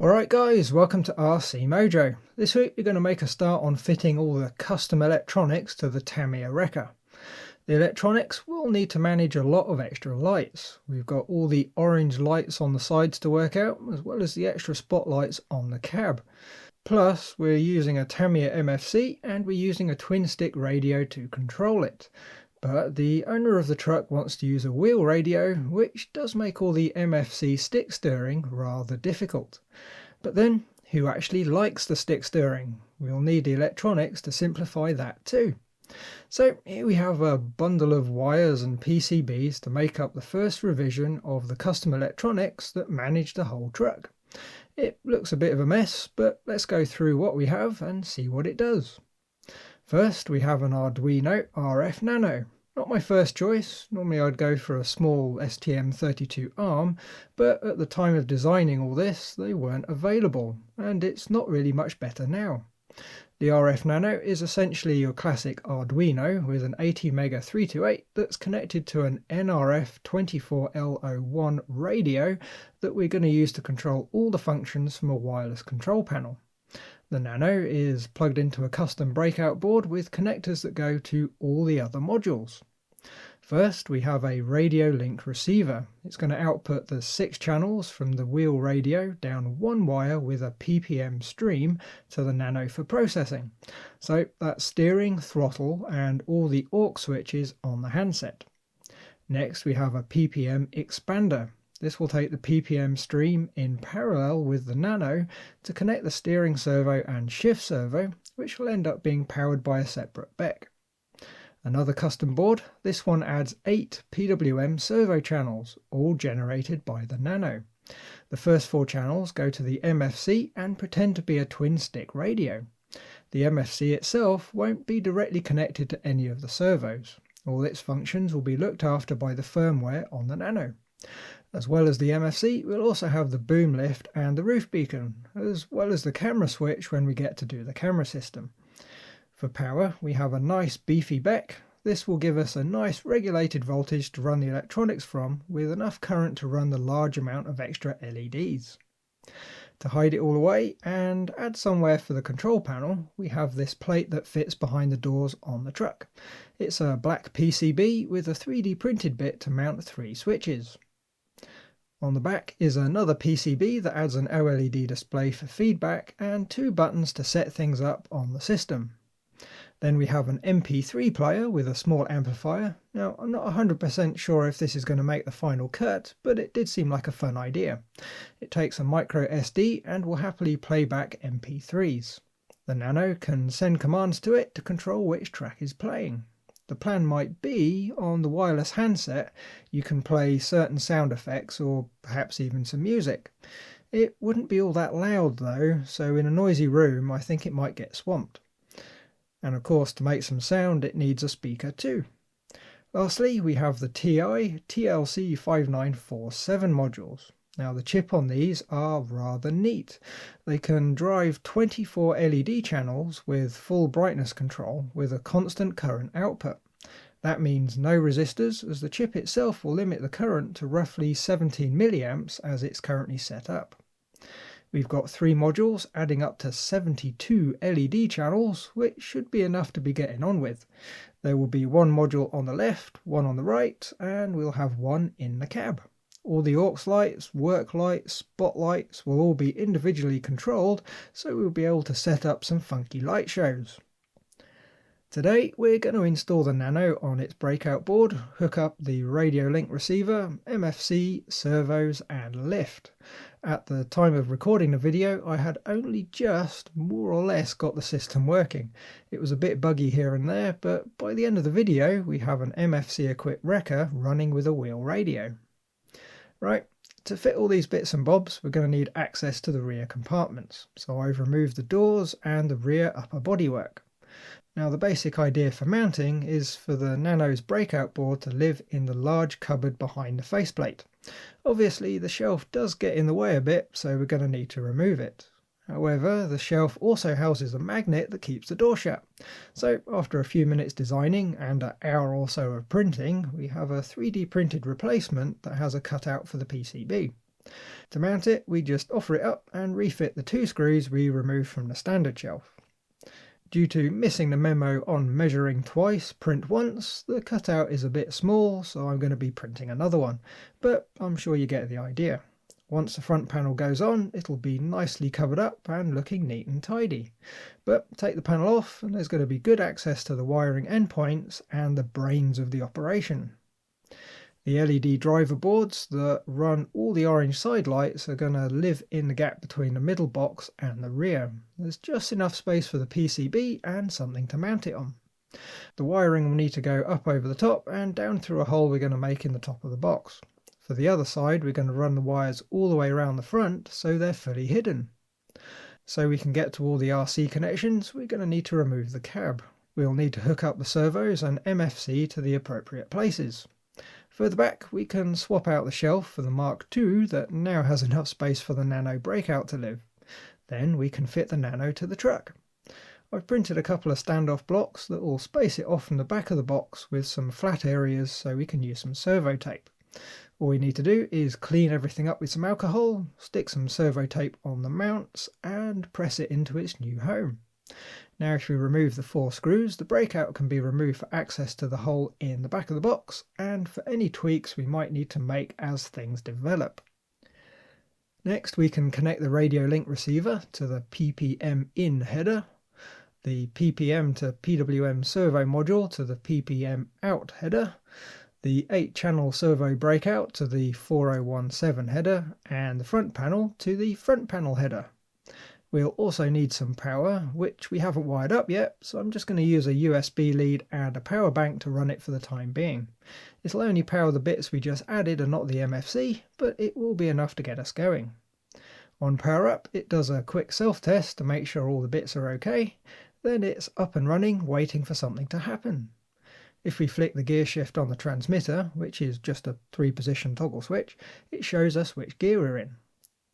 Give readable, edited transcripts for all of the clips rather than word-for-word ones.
Alright guys, welcome to RC Mojo. This week we're going to make a start on fitting all the custom electronics to the Tamiya wrecker. The electronics will need to manage a lot of extra lights. We've got all the orange lights on the sides to work out, as well as the extra spotlights on the cab. Plus we're using a Tamiya MFC and we're using a twin stick radio to control it. But the owner of the truck wants to use a wheel radio, which does make all the MFC stick steering rather difficult. But then, who actually likes the stick steering? We'll need the electronics to simplify that too. So here we have a bundle of wires and PCBs to make up the first revision of the custom electronics that manage the whole truck. It looks a bit of a mess, but let's go through what we have and see what it does. First we have an Arduino RF Nano. Not my first choice. Normally I'd go for a small STM32 ARM, but at the time of designing all this they weren't available, and it's not really much better now. The RF Nano is essentially your classic Arduino with an 80 mega 328 that's connected to an NRF 24L01 radio that we're going to use to control all the functions from a wireless control panel. The Nano is plugged into a custom breakout board with connectors that go to all the other modules. First we have a radio link receiver. It's going to output the 6 channels from the wheel radio down one wire with a PPM stream to the Nano for processing. So that's steering, throttle and all the aux switches on the handset. Next we have a PPM expander. This will take the PPM stream in parallel with the Nano to connect the steering servo and shift servo, which will end up being powered by a separate BEC. Another custom board, this one adds 8 PWM servo channels, all generated by the Nano. The first 4 channels go to the MFC and pretend to be a twin stick radio. The MFC itself won't be directly connected to any of the servos. All its functions will be looked after by the firmware on the Nano. As well as the MFC, we'll also have the boom lift and the roof beacon, as well as the camera switch when we get to do the camera system. For power, we have a nice beefy BEC. This will give us a nice regulated voltage to run the electronics from, with enough current to run the large amount of extra LEDs. To hide it all away and add somewhere for the control panel, we have this plate that fits behind the doors on the truck. It's a black PCB with a 3D printed bit to mount 3 switches. On the back is another PCB that adds an OLED display for feedback and 2 buttons to set things up on the system. Then we have an MP3 player with a small amplifier. Now I'm not 100% sure if this is going to make the final cut, but it did seem like a fun idea. It takes a micro SD and will happily play back MP3s. The Nano can send commands to it to control which track is playing. The plan might be, on the wireless handset, you can play certain sound effects or perhaps even some music. It wouldn't be all that loud though, so in a noisy room I think it might get swamped. And of course, to make some sound it needs a speaker too. Lastly, we have the TI TLC5947 modules. Now the chip on these are rather neat. They can drive 24 LED channels with full brightness control with a constant current output. That means no resistors, as the chip itself will limit the current to roughly 17 milliamps as it's currently set up. We've got 3 modules adding up to 72 LED channels, which should be enough to be getting on with. There will be 1 module on the left, 1 on the right, and we'll have 1 in the cab. All the aux lights, work lights, spotlights will all be individually controlled, so we'll be able to set up some funky light shows. Today we're going to install the Nano on its breakout board, hook up the radio link receiver, MFC, servos and lift. At the time of recording the video I had only just more or less got the system working. It was a bit buggy here and there, but by the end of the video we have an MFC equipped wrecker running with a wheel radio. Right, to fit all these bits and bobs we're going to need access to the rear compartments, so I've removed the doors and the rear upper bodywork. Now the basic idea for mounting is for the Nano's breakout board to live in the large cupboard behind the faceplate. Obviously the shelf does get in the way a bit, so we're going to need to remove it. However, the shelf also houses a magnet that keeps the door shut. So after a few minutes designing and an hour or so of printing, we have a 3D printed replacement that has a cutout for the PCB. To mount it, we just offer it up and refit the 2 screws we removed from the standard shelf. Due to missing the memo on measuring twice, print once, the cutout is a bit small, so I'm going to be printing another one, but I'm sure you get the idea. Once the front panel goes on, it'll be nicely covered up and looking neat and tidy. But take the panel off and there's going to be good access to the wiring endpoints and the brains of the operation. The LED driver boards that run all the orange side lights are going to live in the gap between the middle box and the rear. There's just enough space for the PCB and something to mount it on. The wiring will need to go up over the top and down through a hole we're going to make in the top of the box. For the other side, we're going to run the wires all the way around the front so they're fully hidden. So we can get to all the RC connections, we're going to need to remove the cab. We'll need to hook up the servos and MFC to the appropriate places. Further back, we can swap out the shelf for the Mark II that now has enough space for the Nano breakout to live. Then we can fit the Nano to the truck. I've printed a couple of standoff blocks that will space it off from the back of the box with some flat areas so we can use some servo tape. All we need to do is clean everything up with some alcohol, stick some servo tape on the mounts and press it into its new home. Now if we remove the 4 screws, the breakout can be removed for access to the hole in the back of the box and for any tweaks we might need to make as things develop. Next we can connect the radio link receiver to the PPM in header, the PPM to PWM servo module to the PPM out header, the 8-channel servo breakout to the 4017 header and the front panel to the front panel header. We'll also need some power, which we haven't wired up yet, so I'm just going to use a USB lead and a power bank to run it for the time being. It'll only power the bits we just added and not the MFC, but it will be enough to get us going. On power up, it does a quick self-test to make sure all the bits are okay, then it's up and running, waiting for something to happen. If we flick the gear shift on the transmitter, which is just a 3-position toggle switch, it shows us which gear we're in.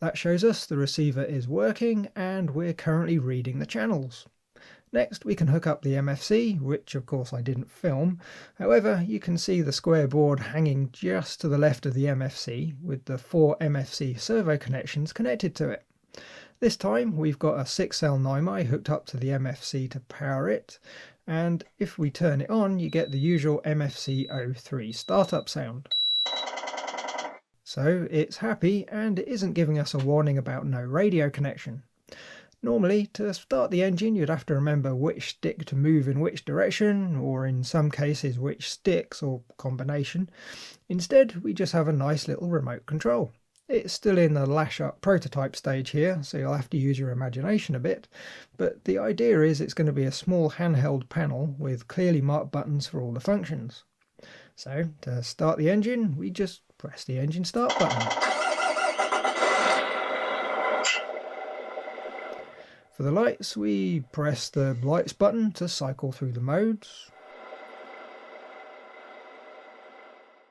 That shows us the receiver is working and we're currently reading the channels. Next we can hook up the MFC, which of course I didn't film. However, you can see the square board hanging just to the left of the MFC with the 4 MFC servo connections connected to it. This time we've got a 6-cell NiMi hooked up to the MFC to power it, and if we turn it on you get the usual MFC 03 startup sound. So it's happy and it isn't giving us a warning about no radio connection. Normally, to start the engine you'd have to remember which stick to move in which direction, or in some cases which sticks or combination. Instead we just have a nice little remote control. It's still in the lash up prototype stage here, so you'll have to use your imagination a bit, but the idea is it's going to be a small handheld panel with clearly marked buttons for all the functions. So to start the engine we just press the engine start button. For the lights we press the lights button to cycle through the modes.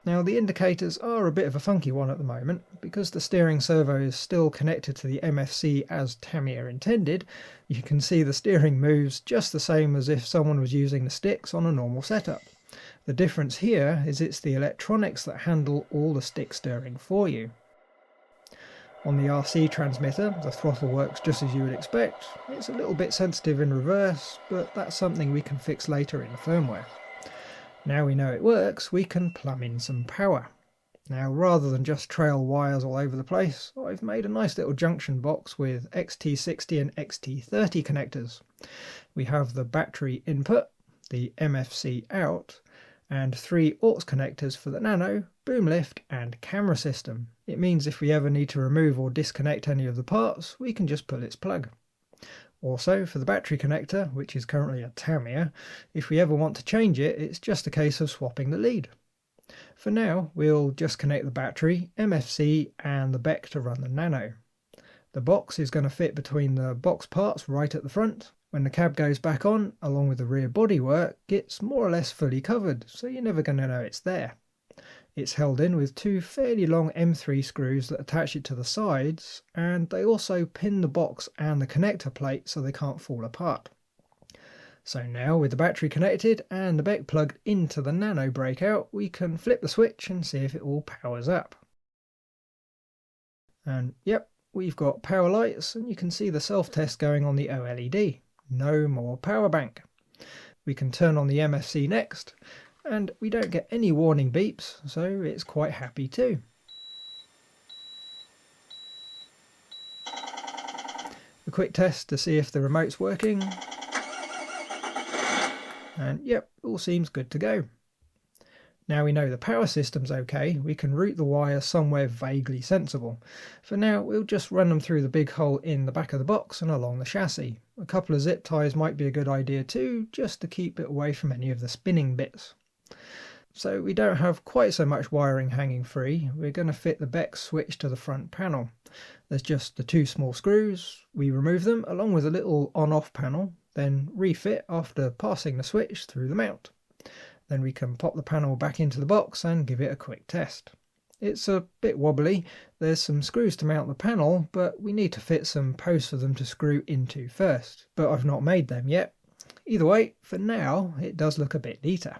Now the indicators are a bit of a funky one at the moment, because the steering servo is still connected to the MFC as Tamiya intended. You can see the steering moves just the same as if someone was using the sticks on a normal setup. The difference here is it's the electronics that handle all the stick steering for you. On the RC transmitter, the throttle works just as you would expect. It's a little bit sensitive in reverse, but that's something we can fix later in the firmware. Now we know it works, we can plumb in some power. Now rather than just trail wires all over the place, I've made a nice little junction box with XT60 and XT30 connectors. We have the battery input, the MFC out, and 3 aux connectors for the Nano, boom lift and camera system. It means if we ever need to remove or disconnect any of the parts, we can just pull its plug. Also for the battery connector, which is currently a Tamiya, if we ever want to change it, it's just a case of swapping the lead. For now, we'll just connect the battery, MFC and the BEC to run the Nano. The box is going to fit between the box parts right at the front. When the cab goes back on, along with the rear bodywork, it's more or less fully covered, so you're never going to know it's there. It's held in with 2 fairly long M3 screws that attach it to the sides, and they also pin the box and the connector plate so they can't fall apart. So now with the battery connected and the BEC plugged into the Nano breakout, we can flip the switch and see if it all powers up. And yep, we've got power lights, and you can see the self-test going on the OLED. No more power bank. We can turn on the MFC next, and we don't get any warning beeps, so it's quite happy too. A quick test to see if the remote's working. And yep, all seems good to go. Now we know the power system's okay, we can route the wires somewhere vaguely sensible. For now, we'll just run them through the big hole in the back of the box and along the chassis. A couple of zip ties might be a good idea too, just to keep it away from any of the spinning bits. So we don't have quite so much wiring hanging free. We're going to fit the Beck switch to the front panel. There's just the two small screws. We remove them along with a little on-off panel, then refit after passing the switch through the mount. Then we can pop the panel back into the box and give it a quick test. It's a bit wobbly. There's some screws to mount the panel, but we need to fit some posts for them to screw into first. But I've not made them yet. Either way, for now, it does look a bit neater.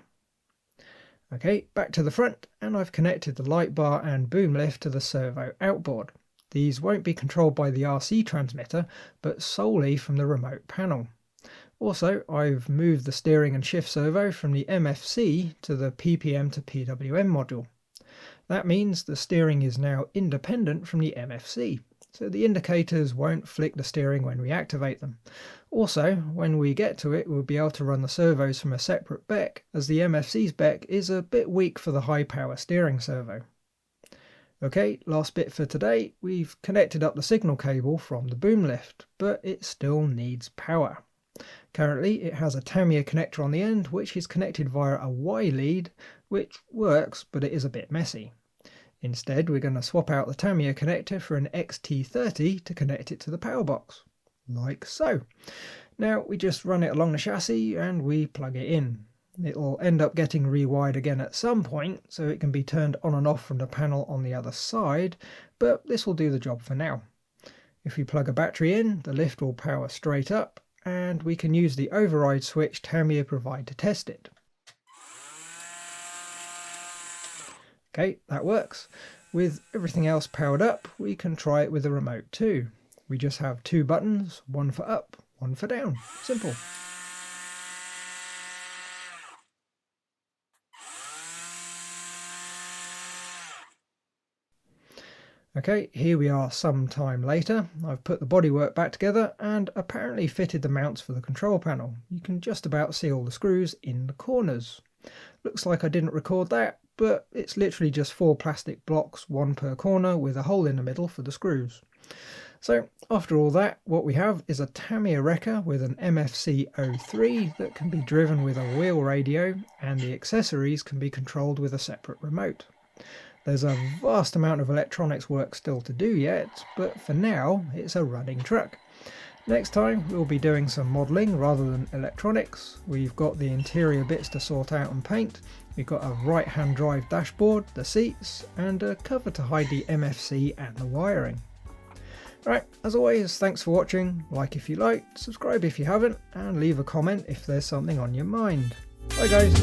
Okay, back to the front, and I've connected the light bar and boom lift to the servo outboard. These won't be controlled by the RC transmitter, but solely from the remote panel. Also, I've moved the steering and shift servo from the MFC to the PPM to PWM module. That means the steering is now independent from the MFC, so the indicators won't flick the steering when we activate them. Also, when we get to it, we'll be able to run the servos from a separate Beck, as the MFC's Beck is a bit weak for the high power steering servo. Okay, last bit for today. We've connected up the signal cable from the boom lift, but it still needs power. Currently it has a Tamiya connector on the end, which is connected via a Y lead, which works, but it is a bit messy. Instead, we're going to swap out the Tamiya connector for an XT30 to connect it to the power box, like so. Now we just run it along the chassis and we plug it in. It'll end up getting rewired again at some point, so it can be turned on and off from the panel on the other side, but this will do the job for now. If we plug a battery in, the lift will power straight up, and we can use the override switch Tamiya provide to test it. Okay, that works. With everything else powered up, we can try it with the remote too. We just have two buttons, one for up, one for down. Simple. Okay, here we are some time later. I've put the bodywork back together and apparently fitted the mounts for the control panel. You can just about see all the screws in the corners. Looks like I didn't record that, but it's literally just 4 plastic blocks, one per corner, with a hole in the middle for the screws. So after all that, what we have is a Tamiya wrecker with an MFC 03 that can be driven with a wheel radio, and the accessories can be controlled with a separate remote. There's a vast amount of electronics work still to do yet, but for now it's a running truck. Next time we'll be doing some modelling rather than electronics. We've got the interior bits to sort out and paint. We've got a right hand drive dashboard, the seats, and a cover to hide the MFC and the wiring. Right, as always, thanks for watching. Like if you liked, subscribe if you haven't, and leave a comment if there's something on your mind. Bye guys!